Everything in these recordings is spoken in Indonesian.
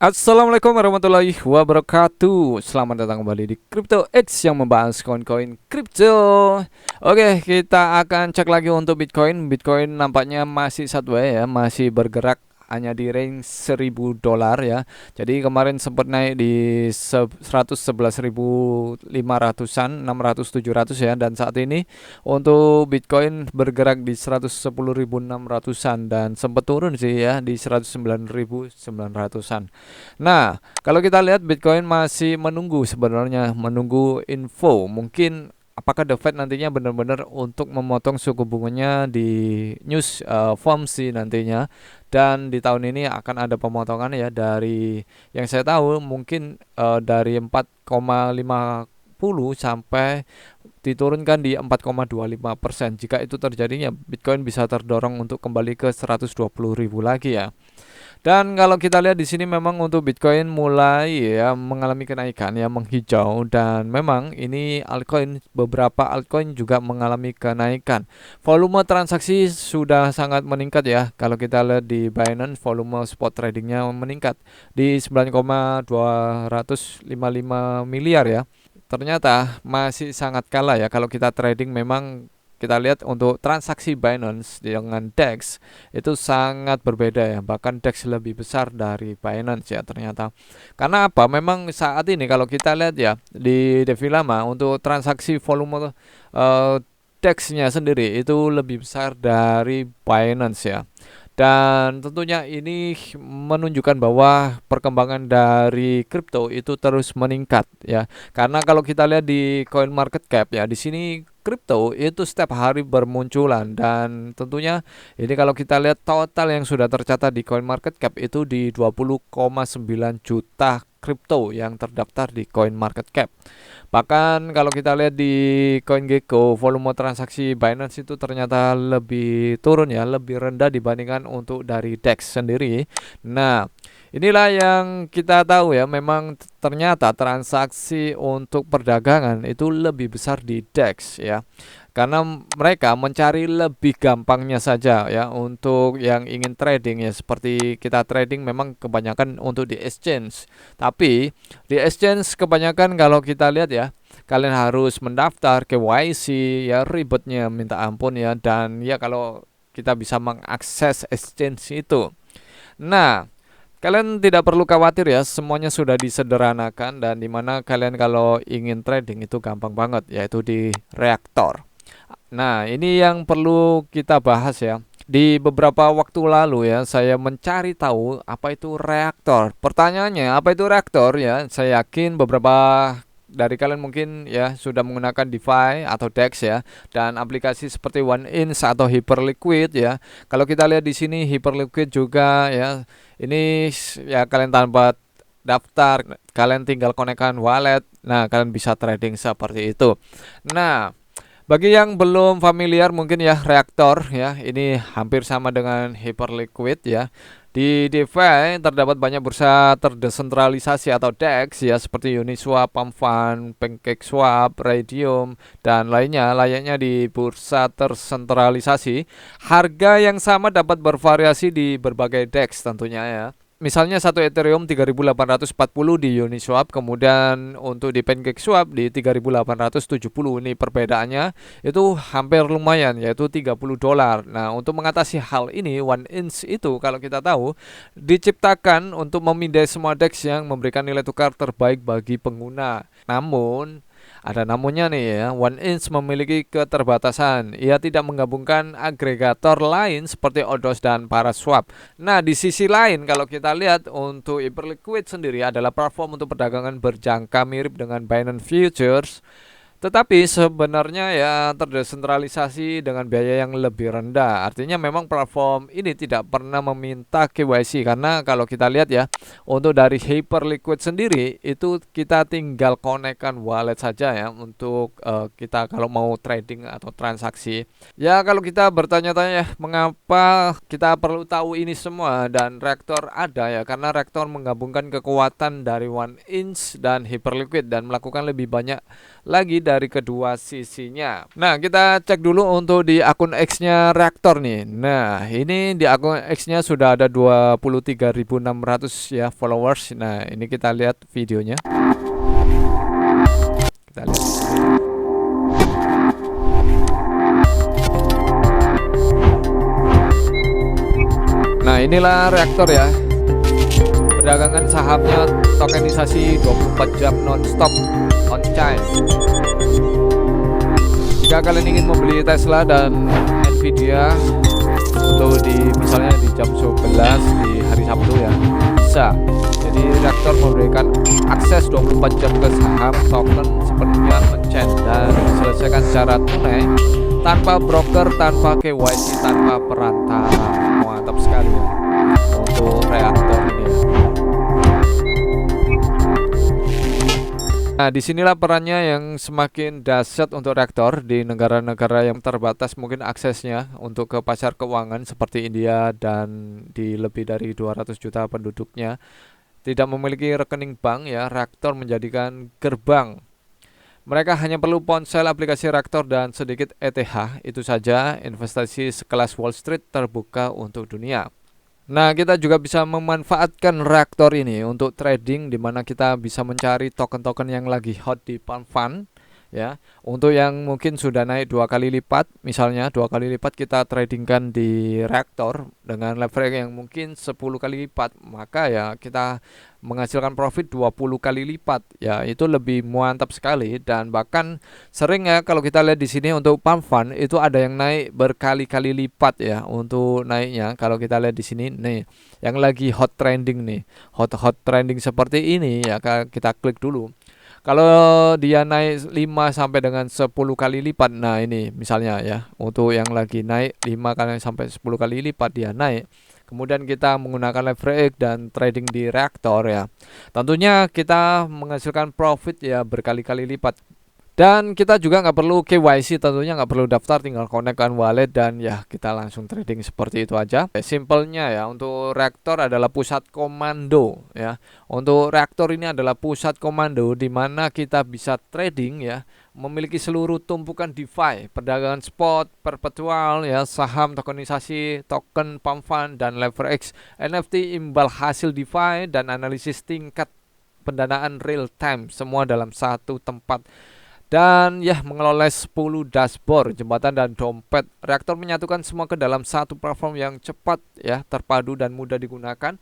Assalamualaikum warahmatullahi wabarakatuh. Selamat datang kembali di Crypto X yang membahas koin-koin kripto. Oke, kita akan cek lagi untuk Bitcoin. Bitcoin nampaknya masih sideways ya, masih bergerak hanya di range 1000 dolar ya. Jadi kemarin sempat naik di 111.500-an, 600 700 ya, dan saat ini untuk Bitcoin bergerak di 110.600-an dan sempat turun sih ya di 109.900-an. Nah, kalau kita lihat Bitcoin masih menunggu sebenarnya, menunggu info. Mungkin apakah The Fed nantinya benar-benar untuk memotong suku bunganya di news FOMC nantinya, dan di tahun ini akan ada pemotongan ya dari yang saya tahu mungkin dari 4,50 sampai diturunkan di 4,25%. Jika itu terjadinya, Bitcoin bisa terdorong untuk kembali ke 120.000 lagi ya. Dan kalau kita lihat di sini memang untuk Bitcoin mulai ya mengalami kenaikan ya, menghijau, dan memang ini beberapa altcoin juga mengalami kenaikan. Volume transaksi sudah sangat meningkat ya. Kalau kita lihat di Binance, volume spot tradingnya meningkat di 9,255 miliar ya. Ternyata masih sangat kalah ya kalau kita trading. Memang kita lihat untuk transaksi Binance dengan DEX itu sangat berbeda ya, bahkan DEX lebih besar dari Binance ya ternyata. Karena apa? Memang saat ini kalau kita lihat ya di DeFi lama untuk transaksi volume DEX-nya sendiri itu lebih besar dari Binance ya. Dan tentunya ini menunjukkan bahwa perkembangan dari kripto itu terus meningkat ya. Karena kalau kita lihat di coin market cap ya, di sini kripto itu setiap hari bermunculan, dan tentunya ini kalau kita lihat total yang sudah tercatat di coin market cap itu di 20,9 juta kripto yang terdaftar di coin market cap. Bahkan kalau kita lihat di CoinGecko, volume transaksi Binance itu ternyata lebih turun ya, lebih rendah dibandingkan untuk dari DEX sendiri. Nah, inilah yang kita tahu ya, memang ternyata transaksi untuk perdagangan itu lebih besar di DEX ya. Karena mereka mencari lebih gampangnya saja ya untuk yang ingin trading ya, seperti kita trading memang kebanyakan untuk di exchange. Tapi di exchange kebanyakan kalau kita lihat ya, kalian harus mendaftar KYC ya, ribetnya minta ampun ya, dan ya kalau kita bisa mengakses exchange itu. Nah, kalian tidak perlu khawatir ya, semuanya sudah disederhanakan, dan dimana kalian kalau ingin trading itu gampang banget, yaitu di Reaktor. Nah, ini yang perlu kita bahas ya. Di beberapa waktu lalu ya, saya mencari tahu apa itu reaktor. Pertanyaannya, apa itu reaktor ya? Saya yakin beberapa dari kalian mungkin ya sudah menggunakan DeFi atau DEX ya, dan aplikasi seperti OneInch atau Hyperliquid ya. Kalau kita lihat di sini Hyperliquid juga ya. Ini ya kalian tanpa daftar, kalian tinggal konekkan wallet. Nah, kalian bisa trading seperti itu. Nah, bagi yang belum familiar mungkin ya, reaktor ya, ini hampir sama dengan Hyperliquid ya. Di DeFi terdapat banyak bursa terdesentralisasi atau DEX ya, seperti Uniswap, Pumfund, PancakeSwap, Raydium, dan lainnya. Layaknya di bursa tersentralisasi, harga yang sama dapat bervariasi di berbagai DEX tentunya ya. Misalnya satu Ethereum 3.840 di Uniswap, kemudian untuk di PancakeSwap di 3.870. Ini perbedaannya itu hampir lumayan, yaitu 30 dolar. Nah, untuk mengatasi hal ini, OneInch itu kalau kita tahu diciptakan untuk memindai semua DEX yang memberikan nilai tukar terbaik bagi pengguna. Namun ada namunnya nih ya, OneInch memiliki keterbatasan. Ia tidak menggabungkan agregator lain seperti Odos dan Paraswap. Nah, di sisi lain kalau kita lihat untuk Hyperliquid sendiri adalah platform untuk perdagangan berjangka mirip dengan Binance Futures, tetapi sebenarnya ya terdesentralisasi dengan biaya yang lebih rendah. Artinya memang platform ini tidak pernah meminta KYC, karena kalau kita lihat ya, untuk dari Hyperliquid sendiri itu kita tinggal konekkan wallet saja ya untuk kita kalau mau trading atau transaksi. Ya kalau kita bertanya-tanya ya, mengapa kita perlu tahu ini semua, dan Reaktor ada ya, karena Reaktor menggabungkan kekuatan dari OneInch dan Hyperliquid dan melakukan lebih banyak lagi dari kedua sisinya. Nah, kita cek dulu untuk di akun X-nya Reaktor nih. Nah, ini di akun X-nya sudah ada 23.600 ya followers. Nah, ini kita lihat videonya. Kita lihat. Nah, inilah Reaktor ya. Perdagangan sahamnya tokenisasi 24 jam non-stop on chain. Jika kalian ingin membeli Tesla dan Nvidia untuk misalnya di jam 11 di hari Sabtu ya, bisa. Jadi Reaktor memberikan akses 24 jam ke saham token sepenuhnya on-chain dan diselesaikan secara tunai tanpa broker, tanpa KYC, tanpa perantara. Mantap sekali ya untuk Reaktor ini ya. Nah, disinilah perannya yang semakin dahsyat untuk Reaktor di negara-negara yang terbatas mungkin aksesnya untuk ke pasar keuangan seperti India dan di lebih dari 200 juta penduduknya tidak memiliki rekening bank ya. Reaktor menjadikan gerbang. Mereka hanya perlu ponsel, aplikasi Reaktor dan sedikit ETH. Itu saja investasi sekelas Wall Street terbuka untuk dunia. Nah, kita juga bisa memanfaatkan Reaktor ini untuk trading, di mana kita bisa mencari token-token yang lagi hot di Palm Fund ya. Untuk yang mungkin sudah naik 2 kali lipat, misalnya 2 kali lipat kita tradingkan di Reaktor dengan leverage yang mungkin 10 kali lipat, maka ya kita menghasilkan profit 20 kali lipat ya. Itu lebih mantap sekali dan bahkan sering ya kalau kita lihat di sini untuk Palm Fund itu ada yang naik berkali-kali lipat ya untuk naiknya. Kalau kita lihat di sini nih yang lagi hot trending nih, hot trending seperti ini ya, kita klik dulu. Kalau dia naik 5 sampai dengan 10 kali lipat, nah ini misalnya ya, untuk yang lagi naik 5 kali sampai 10 kali lipat dia naik. Kemudian kita menggunakan leverage dan trading di Reaktor ya. Tentunya kita menghasilkan profit ya berkali-kali lipat. Dan kita juga nggak perlu KYC, tentunya nggak perlu daftar, tinggal konekkan wallet dan ya kita langsung trading seperti itu aja. Simpelnya ya, untuk Reaktor adalah pusat komando ya. Untuk Reaktor ini adalah pusat komando di mana kita bisa trading ya, memiliki seluruh tumpukan DeFi, perdagangan spot, perpetual ya, saham, tokenisasi, token, Palm Fund dan leverage, NFT, imbal hasil DeFi dan analisis tingkat pendanaan real time, semua dalam satu tempat. Dan ya mengelola 10 dashboard, jembatan dan dompet. Reaktor menyatukan semua ke dalam satu platform yang cepat ya, terpadu dan mudah digunakan.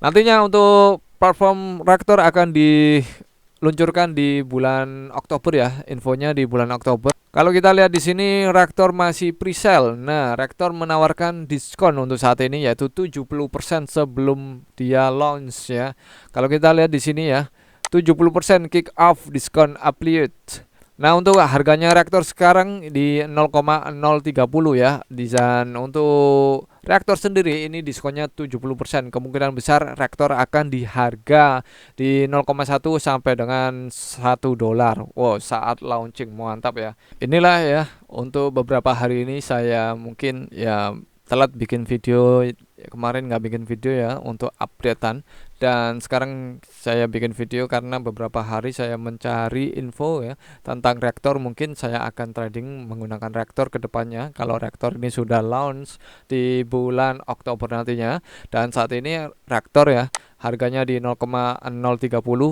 Nantinya untuk platform Reaktor akan diluncurkan di bulan Oktober ya, infonya di bulan Oktober. Kalau kita lihat di sini Reaktor masih pre-sale. Nah, Reaktor menawarkan diskon untuk saat ini yaitu 70% sebelum dia launch ya. Kalau kita lihat di sini ya, 70% kick off diskon affiliate. Nah, untuk harganya Reaktor sekarang di 0,030 ya. Dan untuk Reaktor sendiri ini diskonnya 70%. Kemungkinan besar Reaktor akan di harga di 0,1 sampai dengan $1. Wow, saat launching mantap ya. Inilah ya untuk beberapa hari ini saya mungkin ya telat bikin video, kemarin nggak bikin video ya untuk updatean, dan sekarang saya bikin video karena beberapa hari saya mencari info ya tentang Reaktor. Mungkin saya akan trading menggunakan Reaktor ke depannya kalau Reaktor ini sudah launch di bulan Oktober nantinya. Dan saat ini Reaktor ya harganya di 0,030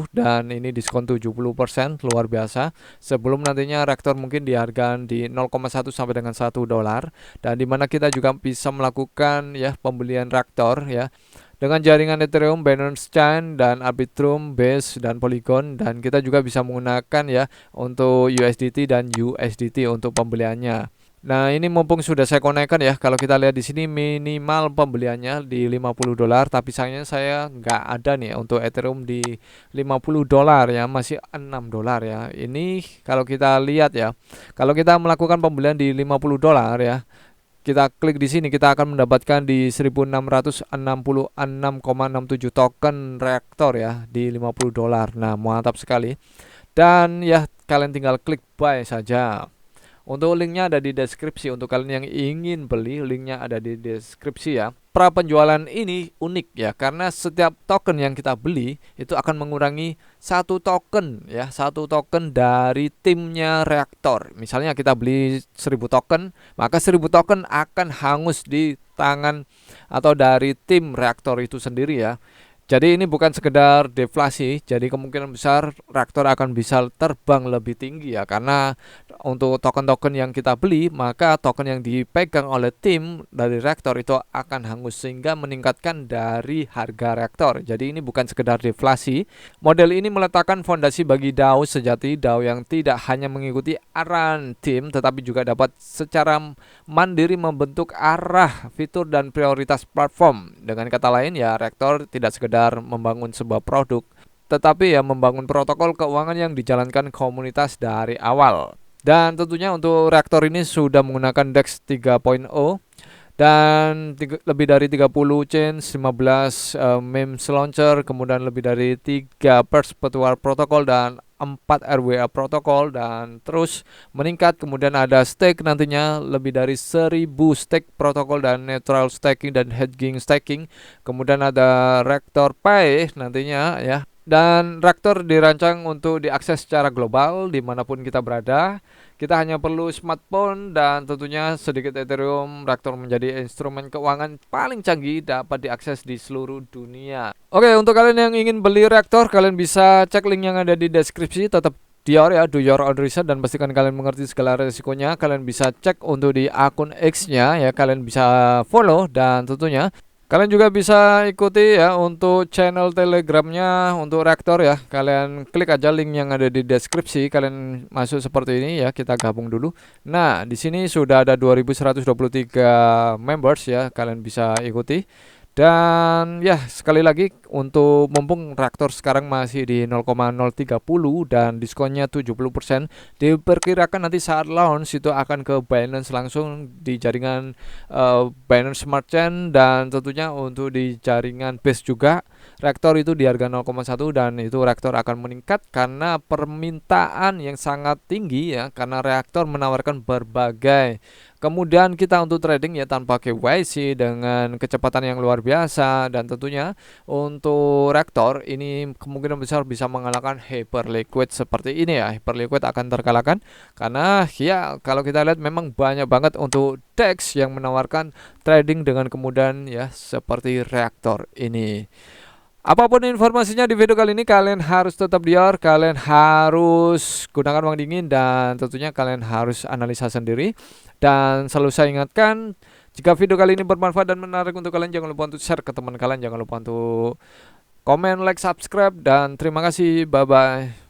dan ini diskon 70%, luar biasa. Sebelum nantinya Reaktor mungkin di harga di 0,1 sampai dengan $1, dan dimana kita juga bisa melakukan ya pembelian Reaktor ya dengan jaringan Ethereum, Binance Chain dan Arbitrum, Base dan Polygon, dan kita juga bisa menggunakan ya untuk USDT dan USDT untuk pembeliannya. Nah, ini mumpung sudah saya konekkan ya, kalau kita lihat di sini minimal pembeliannya di $50, tapi sayangnya saya nggak ada nih untuk Ethereum di $50 ya, masih $6 ya. Ini kalau kita lihat ya, kalau kita melakukan pembelian di $50 ya, kita klik di sini kita akan mendapatkan di 1666,67 token Reaktor ya di $50. Nah, mantap sekali. Dan ya kalian tinggal klik buy saja. Untuk linknya ada di deskripsi. Untuk kalian yang ingin beli, linknya ada di deskripsi ya. pra penjualan ini unik ya, karena setiap token yang kita beli itu akan mengurangi satu token ya, satu token dari timnya reaktor. Misalnya kita beli 1000 token, maka 1000 token akan hangus di tangan atau dari tim reaktor itu sendiri ya. Jadi ini bukan sekedar deflasi, jadi kemungkinan besar reaktor akan bisa terbang lebih tinggi ya, karena untuk token-token yang kita beli, maka token yang dipegang oleh tim dari reaktor itu akan hangus sehingga meningkatkan dari harga reaktor. Jadi ini bukan sekedar deflasi. Model ini meletakkan fondasi bagi DAO sejati, DAO yang tidak hanya mengikuti arahan tim tetapi juga dapat secara mandiri membentuk arah, fitur dan prioritas platform. Dengan kata lain ya, reaktor tidak sekedar membangun sebuah produk, tetapi ya membangun protokol keuangan yang dijalankan komunitas dari awal. Dan tentunya untuk reaktor ini sudah menggunakan DEX 3.0 dan lebih dari 30 chains, 15 memes launcher, kemudian lebih dari 3 perpetual protokol dan 4 RWA protokol, dan terus meningkat. Kemudian ada stake, nantinya lebih dari 1000 stake protokol dan neutral staking dan hedging staking. Kemudian ada Reaktor Pay nantinya ya. Dan reaktor dirancang untuk diakses secara global dimanapun kita berada. Kita hanya perlu smartphone dan tentunya sedikit Ethereum. Reaktor menjadi instrumen keuangan paling canggih, dapat diakses di seluruh dunia. Oke, untuk kalian yang ingin beli reaktor, kalian bisa cek link yang ada di deskripsi. Tetap do your own research dan pastikan kalian mengerti segala resikonya. Kalian bisa cek untuk di akun X-nya ya, kalian bisa follow, dan tentunya kalian juga bisa ikuti ya untuk channel Telegramnya untuk reaktor ya. Kalian klik aja link yang ada di deskripsi. Kalian masuk seperti ini ya. Kita gabung dulu. Nah, di sini sudah ada 2123 members ya. Kalian bisa ikuti. Dan ya, sekali lagi untuk mumpung reaktor sekarang masih di 0,030 dan diskonnya 70%, diperkirakan nanti saat launch itu akan ke Binance langsung di jaringan Binance Smart Chain, dan tentunya untuk di jaringan Base juga. Reaktor itu di harga 0,1 dan itu reaktor akan meningkat karena permintaan yang sangat tinggi ya, karena reaktor menawarkan berbagai kemudian kita untuk trading ya tanpa KYC dengan kecepatan yang luar biasa. Dan tentunya untuk reaktor ini kemungkinan besar bisa mengalahkan Hyperliquid seperti ini ya. Hyperliquid akan terkalahkan karena ya kalau kita lihat memang banyak banget untuk DEX yang menawarkan trading dengan kemudahan ya seperti reaktor ini. Apapun informasinya di video kali ini, kalian harus tetap dior, kalian harus gunakan uang dingin, dan tentunya kalian harus analisa sendiri. Dan selalu saya ingatkan, jika video kali ini bermanfaat dan menarik untuk kalian, jangan lupa untuk share ke teman kalian, jangan lupa untuk komen, like, subscribe, dan terima kasih, bye-bye.